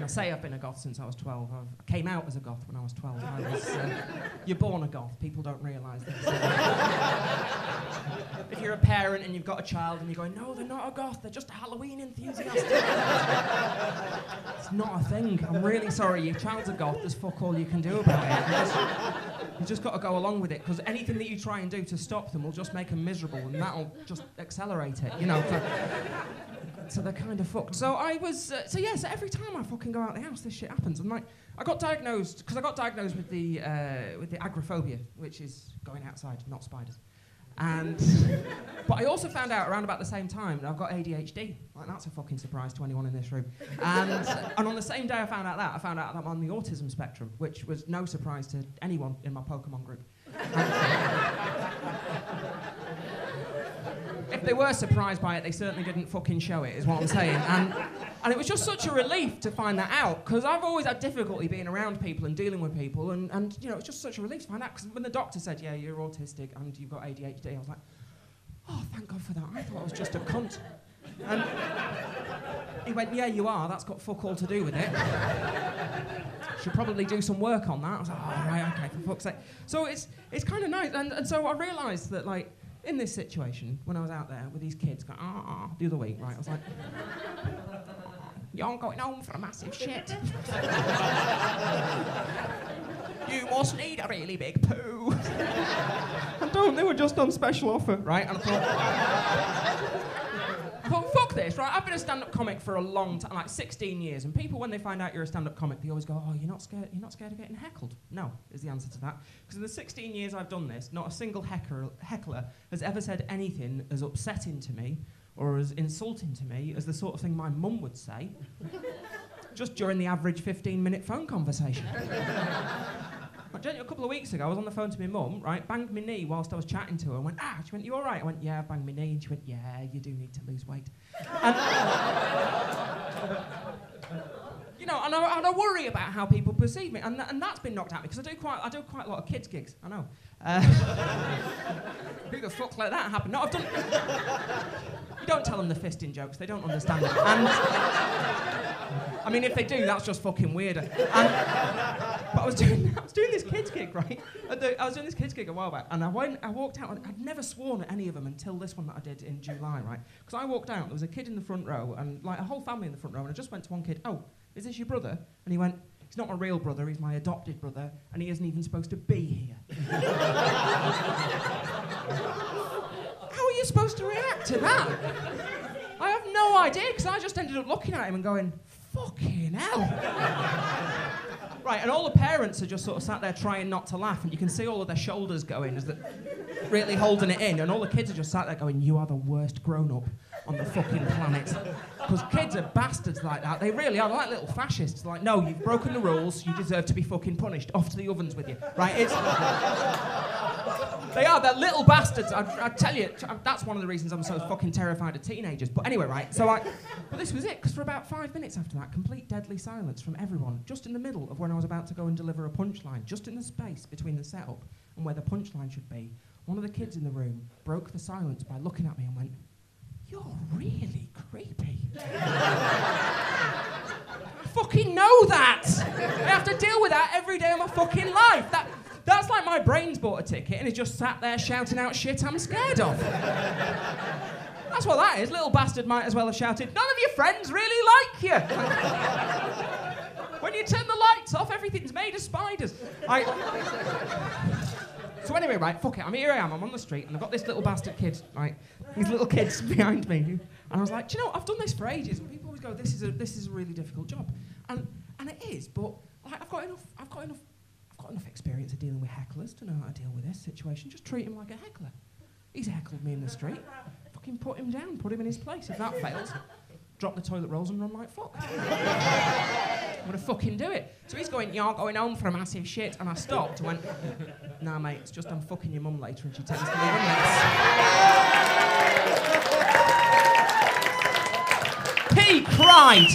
I say I've been a goth since I was 12. I came out as a goth when I was 12. You're born a goth. People don't realise this. If you're a parent and you've got a child and you're going, no, they're not a goth, they're just a Halloween enthusiast. It's not a thing. I'm really sorry. Your child's a goth. There's fuck all you can do about it. You just got to go along with it, because anything that you try and do to stop them will just make them miserable, and that'll just accelerate it, you know. So they're kind of fucked. So I was, so every time I fucking go out the house, this shit happens. And like, I got diagnosed with the agoraphobia, which is going outside, not spiders. And, but I also found out around about the same time that I've got ADHD. Like, that's a fucking surprise to anyone in this room. And on the same day I found out that I'm on the autism spectrum, which was no surprise to anyone in my Pokemon group. If they were surprised by it, they certainly didn't fucking show it, is what I'm saying. And it was just such a relief to find that out, because I've always had difficulty being around people and dealing with people, and you know, it's just such a relief to find out, because when the doctor said, yeah, you're autistic and you've got ADHD, I was like, oh, thank God for that. I thought I was just a cunt. And he went, yeah, you are. That's got fuck all to do with it. Should probably do some work on that. I was like, oh, right, okay, for fuck's sake. So it's kind of nice. And so I realised that, like, in this situation, when I was out there with these kids going, the other week, right, I was like, you're going home for a massive shit. You must need a really big poo. And they were just on special offer, right? And I thought, fuck this, right? I've been a stand-up comic for a long time, like 16 years, and people, when they find out you're a stand-up comic, they always go, oh, you're not scared of getting heckled? No, is the answer to that. Because in the 16 years I've done this, not a single heckler has ever said anything as upsetting to me or as insulting to me as the sort of thing my mum would say, just during the average 15-minute phone conversation. A couple of weeks ago, I was on the phone to my mum, right, banged my knee whilst I was chatting to her, and went, she went, you all right? I went, yeah, I banged my knee, and she went, yeah, you do need to lose weight. And, you know, and I worry about how people perceive me, and that's been knocked out me, because I do quite a lot of kids' gigs, I know. Who the fuck let that happen? No, I've done... You don't tell them the fisting jokes, they don't understand it. And, I mean, if they do, that's just fucking weirder. But I was doing this kids gig, right? I was doing this kids gig a while back, and I walked out, and I'd never sworn at any of them until this one that I did in July, right? Because I walked out, there was a kid in the front row, and like a whole family in the front row, and I just went to one kid, oh, is this your brother? And he went, he's not my real brother, he's my adopted brother, and he isn't even supposed to be here. How are you supposed to react to that? I have no idea, because I just ended up looking at him and going, fucking hell. Right, and all the parents are just sort of sat there trying not to laugh, and you can see all of their shoulders going as they're really holding it in, and all the kids are just sat there going, you are the worst grown-up on the fucking planet. Because kids are bastards like that. They really are. They're like little fascists. Like, no, you've broken the rules, you deserve to be fucking punished. Off to the ovens with you. Right, they are, they're little bastards. I tell you, that's one of the reasons I'm so fucking terrified of teenagers. But anyway, right, but this was it, because for about 5 minutes after that, complete deadly silence from everyone, just in the middle of when I was about to go and deliver a punchline, just in the space between the setup and where the punchline should be, one of the kids in the room broke the silence by looking at me and went, you're really creepy. I fucking know that! I have to deal with that every day of my fucking life. That's like my brain's bought a ticket and he's just sat there shouting out shit I'm scared of. That's what that is. Little bastard might as well have shouted, none of your friends really like you. When you turn the lights off, everything's made of spiders. So anyway, right, fuck it, here I am, I'm on the street, and I've got this little bastard kid, right, these little kids behind me, and I was like, do you know, I've done this for ages, and people always go, this is a really difficult job, and it is, but like, I've got enough experience of dealing with hecklers to know how to deal with this situation. Just treat him like a heckler. He's heckled me in the street, fucking put him down, put him in his place. If that fails, drop the toilet rolls and run like fuck. I'm gonna fucking do it. So he's going, you're going home for a massive shit. And I stopped and went, nah mate, it's just I'm fucking your mum later and she tends to leave a mess. He cried.